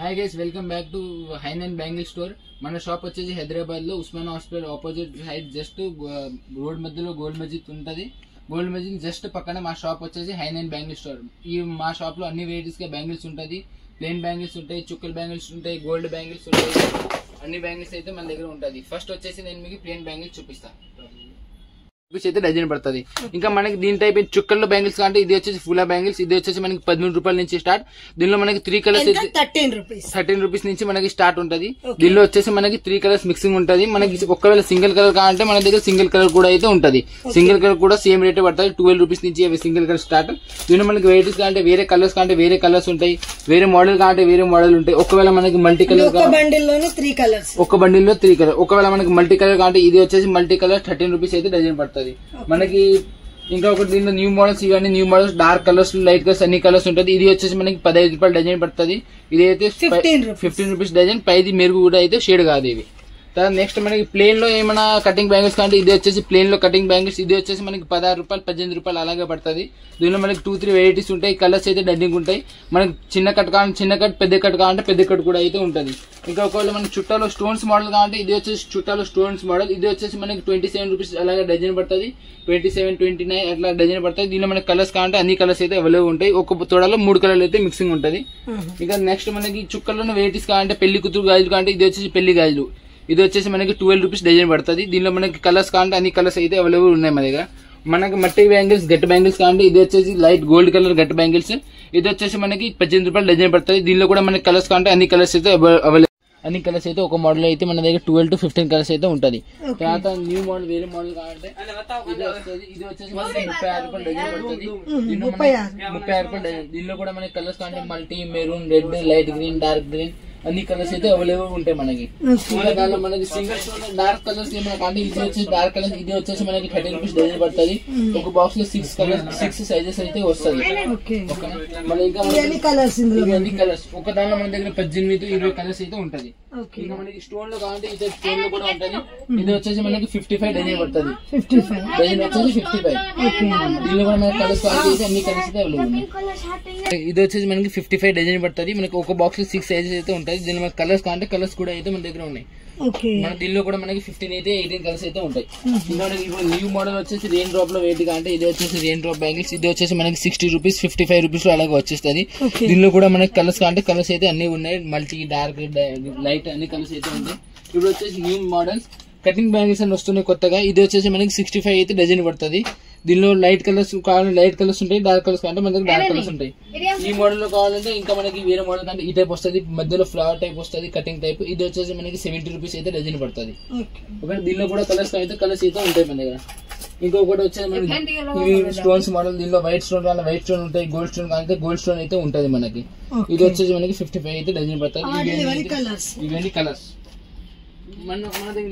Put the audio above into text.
Hi guys, welcome back to హైనన్ bangle store. మన shop వచ్చేసి హైదరాబాద్ లో Usman hospital opposite side just road మధ్యలో గోల్డ్ మస్జిద్ ఉంటుంది. గోల్డ్ మస్జిద్ జస్ట్ పక్కన మా షాప్ వచ్చేసి హైనన్ బ్యాంగిల్ స్టోర్. ఈ మా షాప్ లో అన్ని వెరైటీస్ గా బ్యాంగిల్స్ ఉంటుంది. ప్లెయిన్ బ్యాంగిల్స్ ఉంటాయి, చుక్కల్ బ్యాంగిల్స్ ఉంటాయి, గోల్డ్ బ్యాంగిల్స్ ఉంటాయి. అన్ని బ్యాంగిల్స్ అయితే మన దగ్గర ఉంటుంది. ఫస్ట్ వచ్చేసి నేను మీకు ప్లెయిన్ బ్యాంగిల్స్ చూపిస్తాను. అయితే డజన్ పడుతుంది. ఇంకా మనకి దీని టైప్ చుక్కల్లో బ్యాంగిల్స్ అంటే ఇది వచ్చేసి ఫులా బ్యాంగిల్స్. ఇది వచ్చేసి మనకి 13 రూపాయల నుంచి స్టార్ట్. దీనిలో మనకి 3 కలర్స్ 13 రూపీస్ నుంచి మనకి స్టార్ట్ ఉంటుంది. దీనిలో వచ్చేసి మనకి 3 కలర్స్ మిక్సింగ్ ఉంటుంది. మనకి ఒకవేళ సింగిల్ కలర్ కావాలంటే మన దగ్గర సింగిల్ కలర్ కూడా అయితే ఉంటుంది. సింగిల్ కలర్ కూడా సేమ్ రేట్ పడుతుంది. 12 రూపీస్ నుంచి అవి సింగిల్ కలర్ స్టార్ట్. దీనిలో మనకి వెరైటీస్ కావాలంటే వేరే కలర్స్ కావాలంటే వేరే కలర్స్ ఉంటాయి, వేరే మోడల్ కావాలంటే వేరే మోడల్ ఉంటాయి. ఒకవేళ మనకి మల్టీ కలర్ ఒక బండిల్ లో 3 కలర్, ఒకవేళ మనకి మల్టీ కలర్ కావాలంటే ఇది వచ్చేసి మల్టీ కలర్ 13 రూపీస్ అయితే డజన్ పడుతుంది. మనకి ఇంకా ఒకటి దీనిలో న్యూ మోడల్స్, ఇవన్నీ new models, dark colours, light colours, అన్ని కలర్స్ ఉంటుంది. ఇది వచ్చేసి మనకి 15 రూపాయలు డజన్ పడుతుంది. ఇది అయితే 15 రూపీస్ డజన్. పైది మెరుగు కూడా అయితే షేడ్ కాదు ఇవి. తర్వాత నెక్స్ట్ మనకి ప్లేన్ లో ఏమైనా కటింగ్ బ్యాంగిల్స్ అంటే ఇది వచ్చేసి ప్లేన్ లో కటింగ్ బ్యాంగిల్స్. ఇది వచ్చేసి మనకి 16 రూపాయలు 18 రూపాయలు అలాగే పడుతుంది. దీనిలో మనకి 2-3 వెరైటీస్ ఉంటాయి. కలర్స్ అయితే డడ్డింగ్ ఉంటాయి. మనకి చిన్న కట్ కావాలంటే చిన్న కట్, పెద్ద కట్ కావాలంటే పెద్ద కట్ కూడా అయితే ఉంటుంది. ఇంకా ఒకవేళ మనకి చుట్టాలో స్టోన్స్ మోడల్ కావాలంటే ఇది వచ్చేసి చుట్టాలో స్టోన్స్ మోడల్. ఇది వచ్చేసి మనకి 27 రూపీస్ అలాగే డజన్ పడుతుంది. 27, 29 అట్లా డజన్ పడుతుంది. దీనిలో మనకి కలర్స్ కావాలంటే అన్ని కలర్స్ అయితే అవైలబుల్ ఉంటాయి. ఒక తోడలో 3 కలర్లు అయితే మిక్సింగ్ ఉంటుంది. ఇంకా నెక్స్ట్ మనకి చుక్కల్లో వెరైటీస్ కావాలంటే పెళ్లి కూతురు గాజులు కావాలంటే ఇది వచ్చేసి పెళ్లి గాజులు. ఇది వచ్చేసి మనకి 12 రూపీస్ డజన్ పడుతుంది. దీనిలో మనకి కలర్స్ కావాలంటే అన్ని కలర్స్ అయితే అవైలబుల్ ఉన్నాయి మన దగ్గర. మనకి మట్టి బ్యాంగిల్స్, గట్టి బ్యాంగిల్స్ కావాలంటే ఇది వచ్చేసి లైట్ గోల్డ్ కలర్ గట్టి బ్యాంగిల్స్. ఇది వచ్చేసి మనకి 18 రూపాయలు డజన్ పడుతుంది. దీనిలో కూడా మనకి కలర్స్ కావాలంటే అన్ని కలర్స్ అయితే అవైలబుల్. అన్ని కలర్స్ అయితే ఒక మోడల్ అయితే మన దగ్గర 12 to 15 కలర్స్ అయితే ఉంటుంది. తర్వాత న్యూ మోడల్ వేరే మోడల్ కావాలంటే ఇది వచ్చేసి మనకి 36 రూపాయలు డజన్ పడుతుంది. 36 రూపాయలు డజన్. దీనిలో కూడా మనకి కలర్స్ కావాలంటే multi, maroon, red, light green, dark green అన్ని కలర్స్ అయితే అవైలబుల్ ఉంటాయి మనకి. దానిలో మనకి సింగిల్ డార్క్ కలర్స్ ఏమైనా కానీ ఇది వచ్చేసి డార్క్ కలర్స్. ఇది వచ్చేసి మనకి 30 రూపీస్ డజన్ పడుతుంది. ఒక బాక్స్ లో 6 కలర్స్, 6 సైజెస్ అయితే వస్తుంది. మళ్ళీ ఇంకా అన్ని కలర్స్ ఒక దానిలో మన దగ్గర 18-20 కలర్స్ అయితే ఉంటది. ఇంకా మనకి స్టోన్ లో కావాలంటే ఇది స్టోన్ లో కూడా ఉంటది. ఇది వచ్చేసి మనకి 55 డజన్ పడుతుంది. డజన్ వచ్చేసి 55. దీనిలో కూడా మనకి కలర్స్ కావాలంటే అన్ని కలర్స్ అయితే అవైలబుల్ ఉన్నాయి. ఇది వచ్చేసి మనకి 55 డజన్ పడుతుంది. మనకి ఒక బాక్స్ లో 6 సైజెస్ అయితే ఉంటాయి. దీని మనకి కలర్స్ కావాలంటే కలర్స్ కూడా అయితే మన దగ్గర ఉన్నాయి. మన దీనిలో కూడా మనకి 15 అయితే 18 కలర్స్ అయితే ఉంటాయి. ఇంకా మనకి ఇప్పుడు న్యూ మోడల్ వచ్చేసి రెయిన్ డ్రాప్ లో వెయిట్ అంటే ఇది వచ్చేసి రెయిన్ డ్రాప్ బ్యాంగిల్స్. ఇది వచ్చేసి మనకి 60 రూపీస్, 55 రూపీస్ అలాగే వచ్చేస్తుంది. దీనిలో కూడా మనకి కలర్స్ కావాలంటే కలర్స్ అయితే అన్ని ఉన్నాయి. మల్టీ, డార్క్, లైట్ అన్ని కలర్స్ అయితే ఉంటాయి. ఇప్పుడు వచ్చేసి న్యూ మోడల్స్ కటింగ్ బ్యాంగిల్స్ అని వస్తున్నాయి కొత్తగా. ఇది వచ్చేసి మనకి 65 అయితే డజన్ పడుతుంది. దీనిలో లైట్ కలర్స్ కావాలంటే లైట్ కలర్స్ ఉంటాయి, డార్క్ కలర్స్ కావాలంటే మన దగ్గర డార్క్ కలర్స్ ఉంటాయి. ఈ మోడల్ లో కావాలంటే ఇంకా మనకి వేరే మోడల్ అంటే ఈ టైప్ వస్తుంది, మధ్యలో ఫ్లవర్ టైప్ వస్తుంది, కటింగ్ టైప్. ఇది వచ్చేసి మనకి 70 రూపీస్ అయితే డజన్ పడుతుంది. ఓకే, దీనిలో కూడా కలర్స్ అయితే ఉంటాయి మన దగ్గర. ఇంకొకటి వచ్చేసి మనకి స్టోన్స్ మోడల్. దీనిలో వైట్ స్టోన్ కావాలి వైట్ స్టోన్ ఉంటాయి, గోల్డ్ స్టోన్ కావాలంటే గోల్డ్ స్టోన్ అయితే ఉంటుంది మనకి. ఇది వచ్చేసి మనకి 55 అయితే డజన్ పడుతుంది. ఇవన్నీ కలర్స్ మన దగ్గర.